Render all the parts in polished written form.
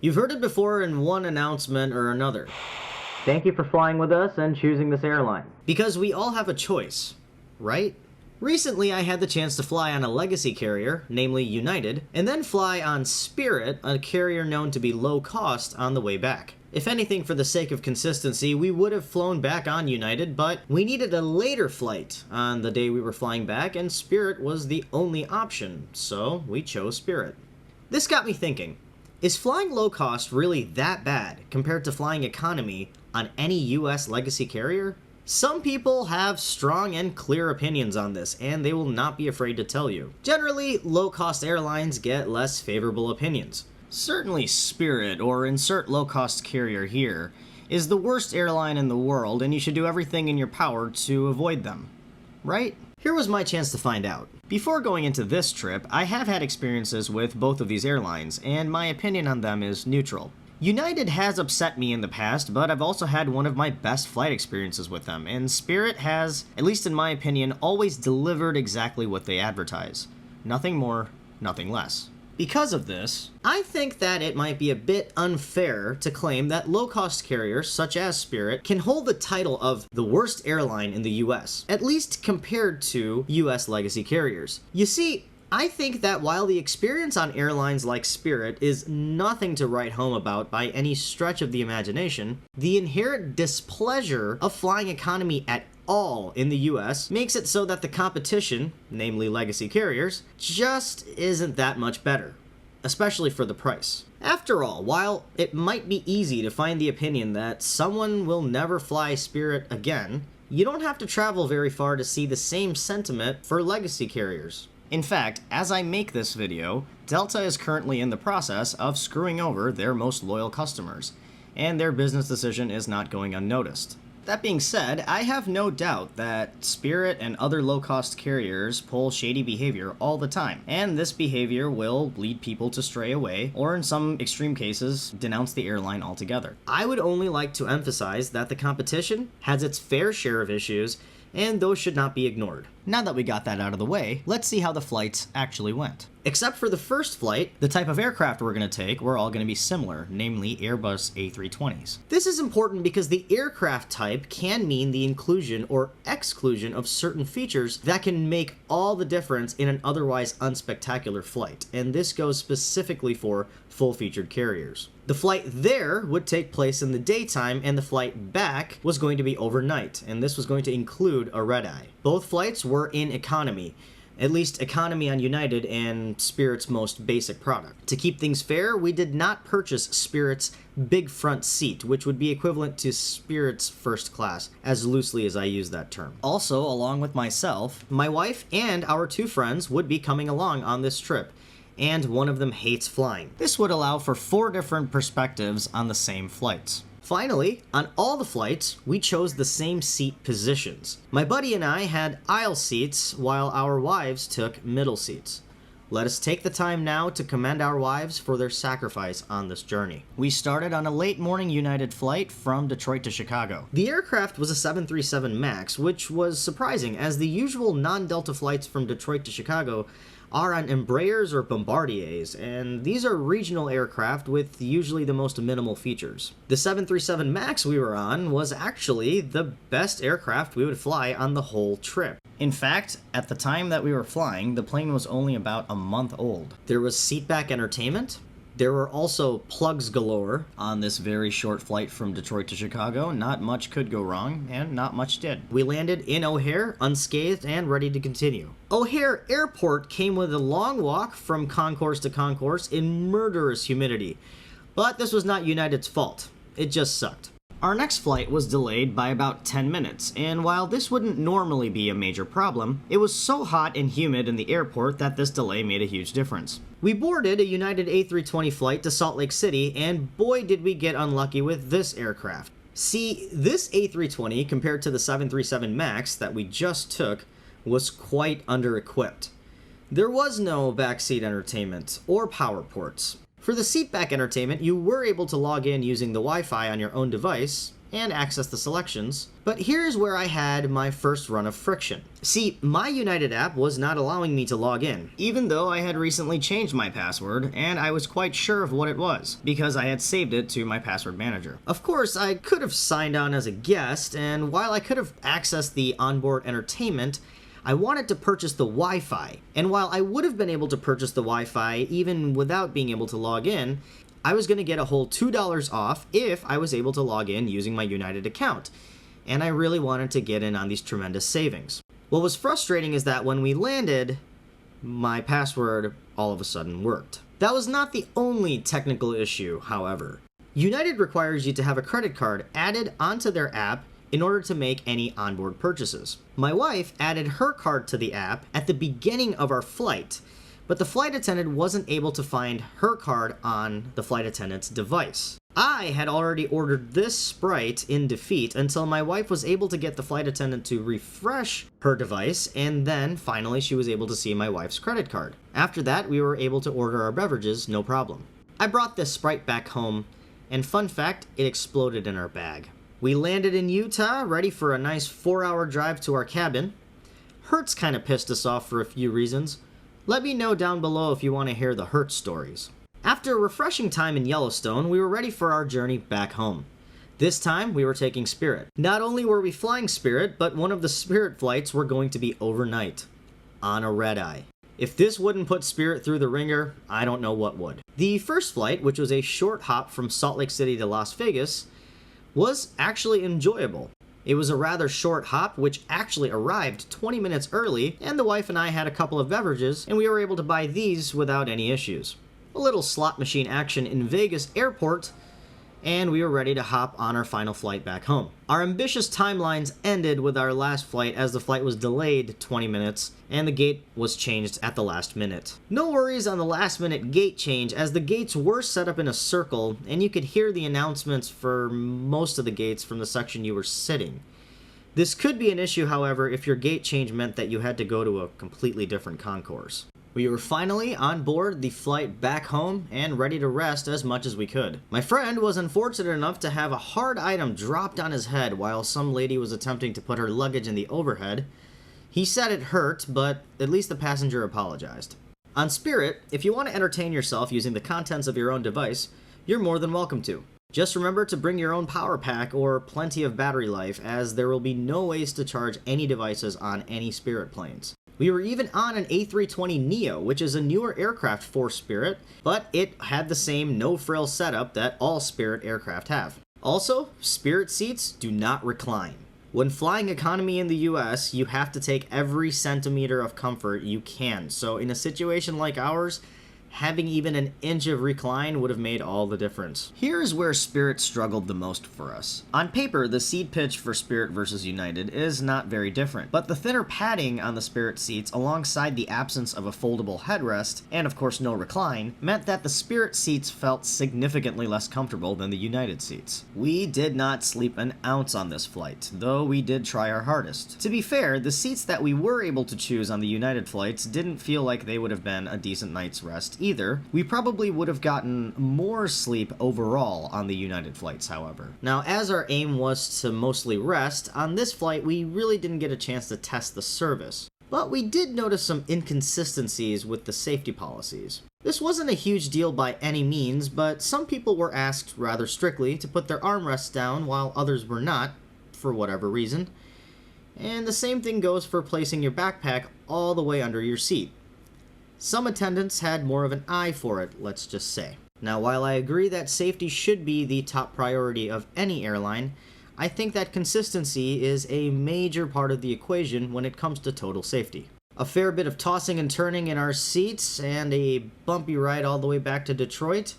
You've heard it before in one announcement or another. Thank you for flying with us and choosing this airline. Because we all have a choice, right? Recently, I had the chance to fly on a legacy carrier, namely United, and then fly on Spirit, a carrier known to be low cost, on the way back. If anything, for the sake of consistency, we would have flown back on United, but we needed a later flight on the day we were flying back, and Spirit was the only option, so we chose Spirit. This got me thinking, is flying low cost really that bad compared to flying economy on any US legacy carrier? Some people have strong and clear opinions on this, and they will not be afraid to tell you. Generally, low-cost airlines get less favorable opinions. Certainly Spirit, or insert low-cost carrier here, is the worst airline in the world, and you should do everything in your power to avoid them. Right? Here was my chance to find out. Before going into this trip, I have had experiences with both of these airlines, and my opinion on them is neutral. United has upset me in the past, but I've also had one of my best flight experiences with them, and Spirit has, at least in my opinion, always delivered exactly what they advertise. Nothing more, nothing less. Because of this, I think that it might be a bit unfair to claim that low-cost carriers, such as Spirit, can hold the title of the worst airline in the US, at least compared to US legacy carriers. You see, I think that while the experience on airlines like Spirit is nothing to write home about by any stretch of the imagination, the inherent displeasure of flying economy at all in the US makes it so that the competition, namely legacy carriers, just isn't that much better, especially for the price. After all, while it might be easy to find the opinion that someone will never fly Spirit again, you don't have to travel very far to see the same sentiment for legacy carriers. In fact, as I make this video, Delta is currently in the process of screwing over their most loyal customers, and their business decision is not going unnoticed. That being said, I have no doubt that Spirit and other low-cost carriers pull shady behavior all the time, and this behavior will lead people to stray away, or in some extreme cases, denounce the airline altogether. I would only like to emphasize that the competition has its fair share of issues, and those should not be ignored. Now that we got that out of the way, let's see how the flights actually went. Except for the first flight, the type of aircraft we're going to take were all going to be similar, namely Airbus A320s. This is important because the aircraft type can mean the inclusion or exclusion of certain features that can make all the difference in an otherwise unspectacular flight, and this goes specifically for full-featured carriers. The flight there would take place in the daytime, and the flight back was going to be overnight, and this was going to include a red-eye. Both flights were in economy, at least economy on United and Spirit's most basic product. To keep things fair, we did not purchase Spirit's big front seat, which would be equivalent to Spirit's first class, as loosely as I use that term. Also, along with myself, my wife and our two friends would be coming along on this trip, and one of them hates flying. This would allow for 4 different perspectives on the same flights. Finally, on all the flights, we chose the same seat positions. My buddy and I had aisle seats, while our wives took middle seats. Let us take the time now to commend our wives for their sacrifice on this journey. We started on a late morning United flight from Detroit to Chicago. The aircraft was a 737 MAX, which was surprising, as the usual non-Delta flights from Detroit to Chicago are on Embraers or Bombardiers, and these are regional aircraft with usually the most minimal features. The 737 MAX we were on was actually the best aircraft we would fly on the whole trip. In fact, at the time that we were flying, the plane was only about a month old. There was seatback entertainment. There were also plugs galore on this very short flight from Detroit to Chicago. Not much could go wrong, and not much did. We landed in O'Hare, unscathed and ready to continue. O'Hare Airport came with a long walk from concourse to concourse in murderous humidity. But this was not United's fault. It just sucked. Our next flight was delayed by about 10 minutes, and while this wouldn't normally be a major problem, it was so hot and humid in the airport that this delay made a huge difference. We boarded a United A320 flight to Salt Lake City, and boy did we get unlucky with this aircraft. See, this A320, compared to the 737 MAX that we just took, was quite under-equipped. There was no backseat entertainment or power ports. For the seatback entertainment, you were able to log in using the Wi-Fi on your own device, and access the selections. But here's where I had my first run of friction. See, my United app was not allowing me to log in, even though I had recently changed my password and I was quite sure of what it was, because I had saved it to my password manager. Of course, I could have signed on as a guest, and while I could have accessed the onboard entertainment, I wanted to purchase the Wi-Fi. And while I would have been able to purchase the Wi-Fi even without being able to log in, I was going to get a whole $2 off if I was able to log in using my United account. And I really wanted to get in on these tremendous savings. What was frustrating is that when we landed, my password all of a sudden worked. That was not the only technical issue, however. United requires you to have a credit card added onto their app in order to make any onboard purchases. My wife added her card to the app at the beginning of our flight, but the flight attendant wasn't able to find her card on the flight attendant's device. I had already ordered this Sprite in defeat until my wife was able to get the flight attendant to refresh her device, and then finally she was able to see my wife's credit card. After that, we were able to order our beverages, no problem. I brought this Sprite back home, and fun fact, it exploded in our bag. We landed in Utah, ready for a nice 4-hour drive to our cabin. Hertz kind of pissed us off for a few reasons. Let me know down below if you want to hear the Hertz stories. After a refreshing time in Yellowstone, we were ready for our journey back home. This time, we were taking Spirit. Not only were we flying Spirit, but one of the Spirit flights were going to be overnight, on a red-eye. If this wouldn't put Spirit through the ringer, I don't know what would. The first flight, which was a short hop from Salt Lake City to Las Vegas, was actually enjoyable. It was a rather short hop, which actually arrived 20 minutes early, and the wife and I had a couple of beverages, and we were able to buy these without any issues. A little slot machine action in Vegas airport, and we were ready to hop on our final flight back home. Our ambitious timelines ended with our last flight as the flight was delayed 20 minutes and the gate was changed at the last minute. No worries on the last minute gate change, as the gates were set up in a circle and you could hear the announcements for most of the gates from the section you were sitting. This could be an issue, however, if your gate change meant that you had to go to a completely different concourse. We were finally on board the flight back home and ready to rest as much as we could. My friend was unfortunate enough to have a hard item dropped on his head while some lady was attempting to put her luggage in the overhead. He said it hurt, but at least the passenger apologized. On Spirit, if you want to entertain yourself using the contents of your own device, you're more than welcome to. Just remember to bring your own power pack or plenty of battery life, as there will be no ways to charge any devices on any Spirit planes. We were even on an A320neo, which is a newer aircraft for Spirit, but it had the same no-frill setup that all Spirit aircraft have. Also, Spirit seats do not recline. When flying economy in the US, you have to take every centimeter of comfort you can, so in a situation like ours, having even an inch of recline would have made all the difference. Here's where Spirit struggled the most for us. On paper, the seat pitch for Spirit versus United is not very different, but the thinner padding on the Spirit seats alongside the absence of a foldable headrest, and of course no recline, meant that the Spirit seats felt significantly less comfortable than the United seats. We did not sleep an ounce on this flight, though we did try our hardest. To be fair, the seats that we were able to choose on the United flights didn't feel like they would have been a decent night's rest either. We probably would have gotten more sleep overall on the United flights, however. Now, as our aim was to mostly rest, on this flight we really didn't get a chance to test the service. But we did notice some inconsistencies with the safety policies. This wasn't a huge deal by any means, but some people were asked rather strictly to put their armrests down while others were not, for whatever reason. And the same thing goes for placing your backpack all the way under your seat. Some attendants had more of an eye for it, let's just say. Now, while I agree that safety should be the top priority of any airline, I think that consistency is a major part of the equation when it comes to total safety. A fair bit of tossing and turning in our seats and a bumpy ride all the way back to Detroit,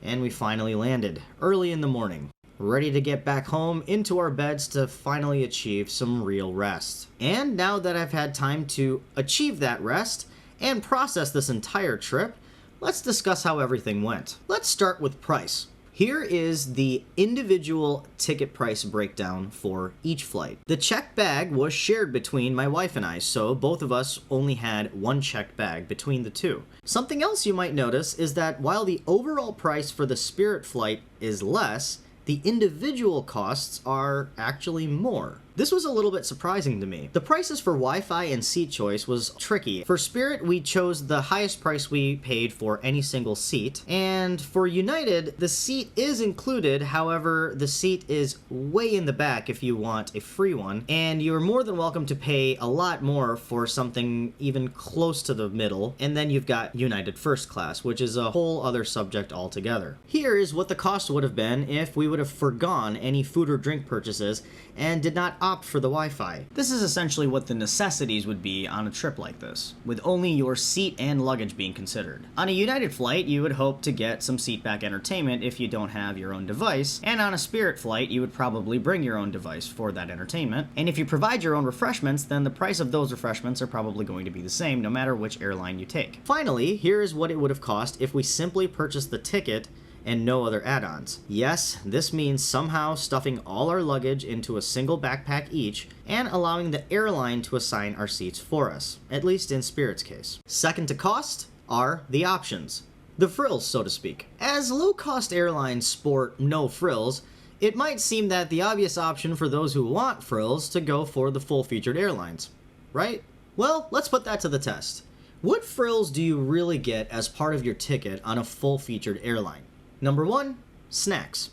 and we finally landed, early in the morning, ready to get back home into our beds to finally achieve some real rest. And now that I've had time to achieve that rest, and process this entire trip, let's discuss how everything went. Let's start with price. Here is the individual ticket price breakdown for each flight. The checked bag was shared between my wife and I, so both of us only had one checked bag between the two. Something else you might notice is that while the overall price for the Spirit flight is less, the individual costs are actually more. This was a little bit surprising to me. The prices for Wi-Fi and seat choice was tricky. For Spirit, we chose the highest price we paid for any single seat, and for United, the seat is included, however, the seat is way in the back if you want a free one, and you're more than welcome to pay a lot more for something even close to the middle, and then you've got United First Class, which is a whole other subject altogether. Here is what the cost would have been if we would have forgone any food or drink purchases and did not opt for the Wi-Fi. This is essentially what the necessities would be on a trip like this, with only your seat and luggage being considered. On a United flight, you would hope to get some seatback entertainment if you don't have your own device, and on a Spirit flight, you would probably bring your own device for that entertainment, and if you provide your own refreshments, then the price of those refreshments are probably going to be the same no matter which airline you take. Finally, here is what it would have cost if we simply purchased the ticket and no other add-ons. Yes, this means somehow stuffing all our luggage into a single backpack each and allowing the airline to assign our seats for us, at least in Spirit's case. Second to cost are the options. The frills, so to speak. As low-cost airlines sport no frills, it might seem that the obvious option for those who want frills to go for the full-featured airlines, right? Well, let's put that to the test. What frills do you really get as part of your ticket on a full-featured airline? Number 1, snacks.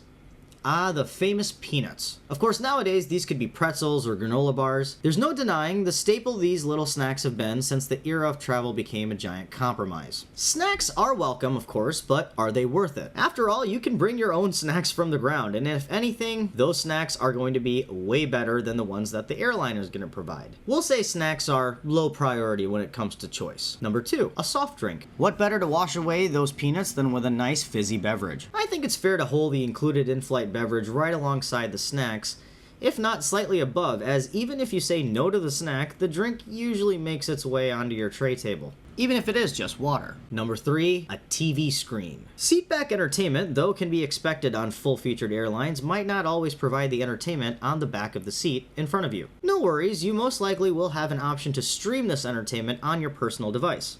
Ah, the famous peanuts. Of course, nowadays, these could be pretzels or granola bars. There's no denying the staple these little snacks have been since the era of travel became a giant compromise. Snacks are welcome, of course, but are they worth it? After all, you can bring your own snacks from the ground, and if anything, those snacks are going to be way better than the ones that the airline is going to provide. We'll say snacks are low priority when it comes to choice. Number 2, a soft drink. What better to wash away those peanuts than with a nice fizzy beverage? I think it's fair to hold the included in-flight beverage right alongside the snacks, if not slightly above, as even if you say no to the snack, the drink usually makes its way onto your tray table, even if it is just water. Number 3, a TV screen. Seatback entertainment, though can be expected on full-featured airlines, might not always provide the entertainment on the back of the seat in front of you. No worries, you most likely will have an option to stream this entertainment on your personal device.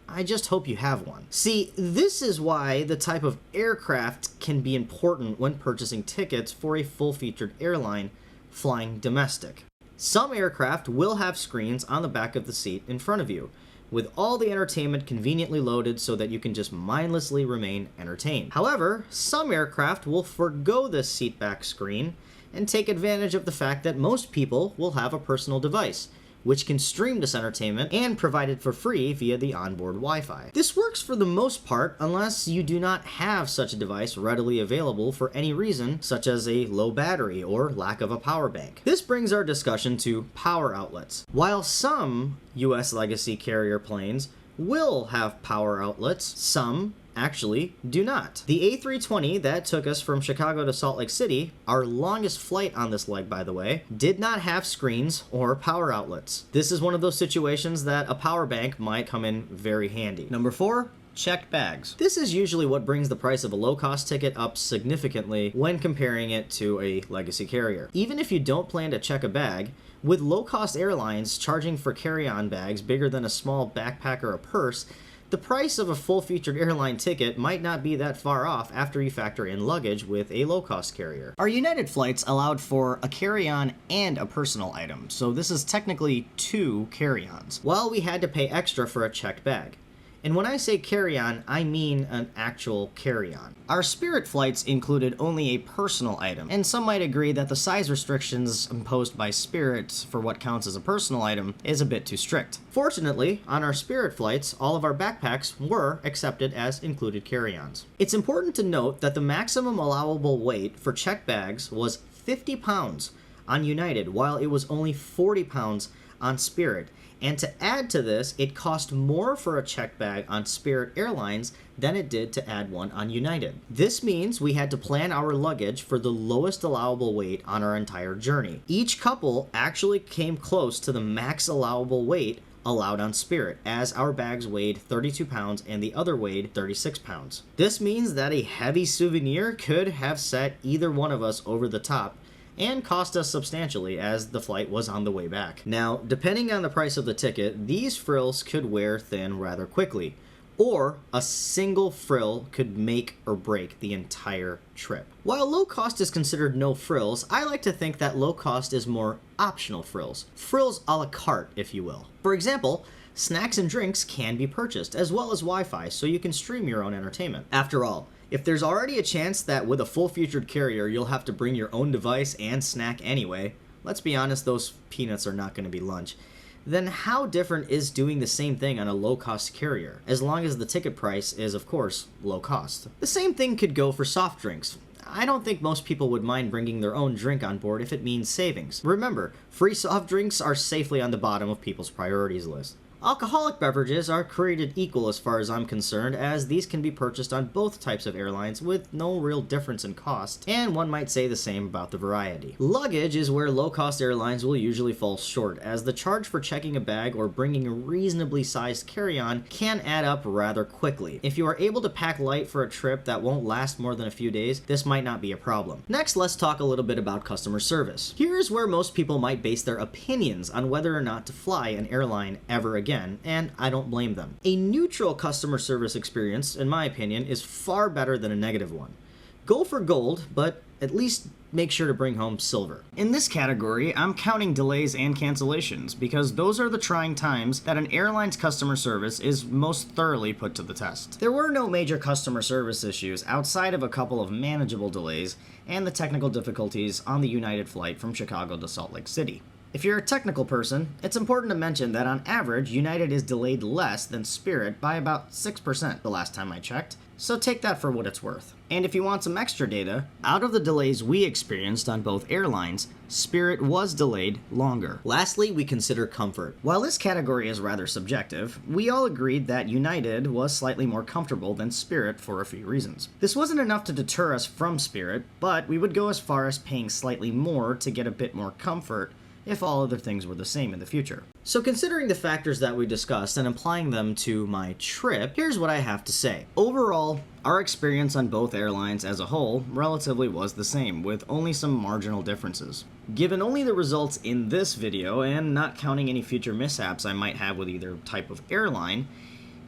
I just hope you have one. See, this is why the type of aircraft can be important when purchasing tickets for a full-featured airline flying domestic. Some aircraft will have screens on the back of the seat in front of you, with all the entertainment conveniently loaded so that you can just mindlessly remain entertained. However, some aircraft will forgo this seatback screen and take advantage of the fact that most people will have a personal device, which can stream this entertainment and provide it for free via the onboard Wi-Fi. This works for the most part unless you do not have such a device readily available for any reason, such as a low battery or lack of a power bank. This brings our discussion to power outlets. While some US legacy carrier planes will have power outlets, some actually do not. The A320 that took us from Chicago to Salt Lake City, our longest flight on this leg by the way, did not have screens or power outlets. This is one of those situations that a power bank might come in very handy. Number 4, checked bags. This is usually what brings the price of a low-cost ticket up significantly when comparing it to a legacy carrier. Even if you don't plan to check a bag, with low-cost airlines charging for carry-on bags bigger than a small backpack or a purse, the price of a full-featured airline ticket might not be that far off after you factor in luggage with a low-cost carrier. Our United flights allowed for a carry-on and a personal item, so this is technically 2 carry-ons, while we had to pay extra for a checked bag. And when I say carry-on, I mean an actual carry-on. Our Spirit flights included only a personal item, and some might agree that the size restrictions imposed by Spirit for what counts as a personal item is a bit too strict. Fortunately, on our Spirit flights, all of our backpacks were accepted as included carry-ons. It's important to note that the maximum allowable weight for checked bags was 50 pounds on United, while it was only 40 pounds on Spirit. And to add to this, it cost more for a checked bag on Spirit Airlines than it did to add one on United. This means we had to plan our luggage for the lowest allowable weight on our entire journey. Each couple actually came close to the max allowable weight allowed on Spirit, as our bags weighed 32 pounds and the other weighed 36 pounds. This means that a heavy souvenir could have set either one of us over the top and cost us substantially as the flight was on the way back. Now, depending on the price of the ticket, these frills could wear thin rather quickly, or a single frill could make or break the entire trip. While low cost is considered no frills, I like to think that low cost is more optional frills. Frills a la carte, if you will. For example, snacks and drinks can be purchased, as well as Wi-Fi, so you can stream your own entertainment. After all, if there's already a chance that with a full-featured carrier you'll have to bring your own device and snack anyway, let's be honest, those peanuts are not going to be lunch, then how different is doing the same thing on a low-cost carrier, as long as the ticket price is, of course, low cost? The same thing could go for soft drinks. I don't think most people would mind bringing their own drink on board if it means savings. Remember, free soft drinks are safely on the bottom of people's priorities list. Alcoholic beverages are created equal as far as I'm concerned, as these can be purchased on both types of airlines with no real difference in cost, and one might say the same about the variety. Luggage is where low-cost airlines will usually fall short, as the charge for checking a bag or bringing a reasonably sized carry-on can add up rather quickly. If you are able to pack light for a trip that won't last more than a few days, this might not be a problem. Next, let's talk a little bit about customer service. Here's where most people might base their opinions on whether or not to fly an airline ever again, and I don't blame them. A neutral customer service experience, in my opinion, is far better than a negative one. Go for gold, but at least make sure to bring home silver. In this category, I'm counting delays and cancellations, because those are the trying times that an airline's customer service is most thoroughly put to the test. There were no major customer service issues outside of a couple of manageable delays and the technical difficulties on the United flight from Chicago to Salt Lake City. If you're a technical person, it's important to mention that on average, United is delayed less than Spirit by about 6% the last time I checked, so take that for what it's worth. And if you want some extra data, out of the delays we experienced on both airlines, Spirit was delayed longer. Lastly, we consider comfort. While this category is rather subjective, we all agreed that United was slightly more comfortable than Spirit for a few reasons. This wasn't enough to deter us from Spirit, but we would go as far as paying slightly more to get a bit more comfort if all other things were the same in the future. So considering the factors that we discussed and applying them to my trip, here's what I have to say. Overall, our experience on both airlines as a whole relatively was the same, with only some marginal differences. Given only the results in this video, and not counting any future mishaps I might have with either type of airline,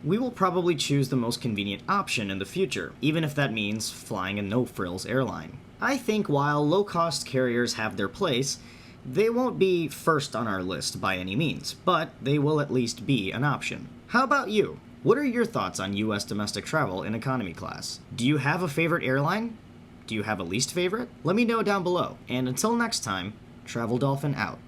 we will probably choose the most convenient option in the future, even if that means flying a no-frills airline. I think while low-cost carriers have their place, they won't be first on our list by any means, but they will at least be an option. How about you? What are your thoughts on US domestic travel in economy class? Do you have a favorite airline? Do you have a least favorite? Let me know down below. And until next time, Travel Dolphin out.